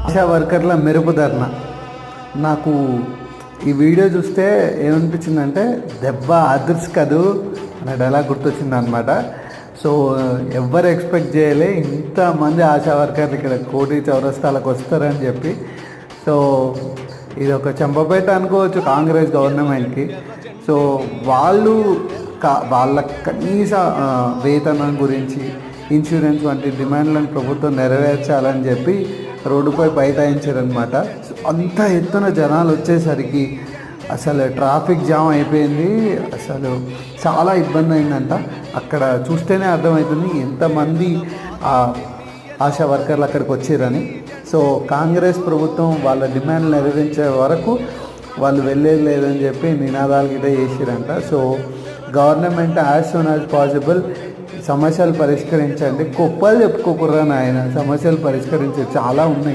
ఆశా వర్కర్ల మెరుపు ధర్నా. నాకు ఈ వీడియో చూస్తే ఏమనిపించిందంటే దెబ్బ అదర్స్ కదూ అనే డైలాగ్ గుర్తొచ్చింది అనమాట. సో ఎవ్వరు ఎక్స్పెక్ట్ చేయలే ఇంతమంది ఆశా వర్కర్లు ఇక్కడ కోటి చౌరస్తాలకు వస్తారని చెప్పి. సో ఇది ఒక చెంపపేట అనుకోవచ్చు కాంగ్రెస్ గవర్నమెంట్కి. సో వాళ్ళు వాళ్ళ కనీస వేతనం గురించి, ఇన్సూరెన్స్ వంటి డిమాండ్లను ప్రభుత్వం నెరవేర్చాలని చెప్పి రోడ్డుపై బైఠాయించారనమాట. అంత ఎత్తున జనాలు వచ్చేసరికి అసలు ట్రాఫిక్ జామ్ అయిపోయింది. అసలు చాలా ఇబ్బంది అయిందంట. అక్కడ చూస్తేనే అర్థమవుతుంది ఎంతమంది ఆశా వర్కర్లు అక్కడికి వచ్చారని. సో కాంగ్రెస్ ప్రభుత్వం వాళ్ళ డిమాండ్లు నెరవేర్చే వరకు వాళ్ళు వెళ్ళేది లేదని చెప్పి నినాదాలు గిట్ట చేసిరంట. So government as soon as possible సమస్యలు పరిష్కరించండి, గొప్పలు చెప్పుకోకుర్రా నాయన, సమస్యలు పరిష్కరించే చాలా ఉన్నాయి.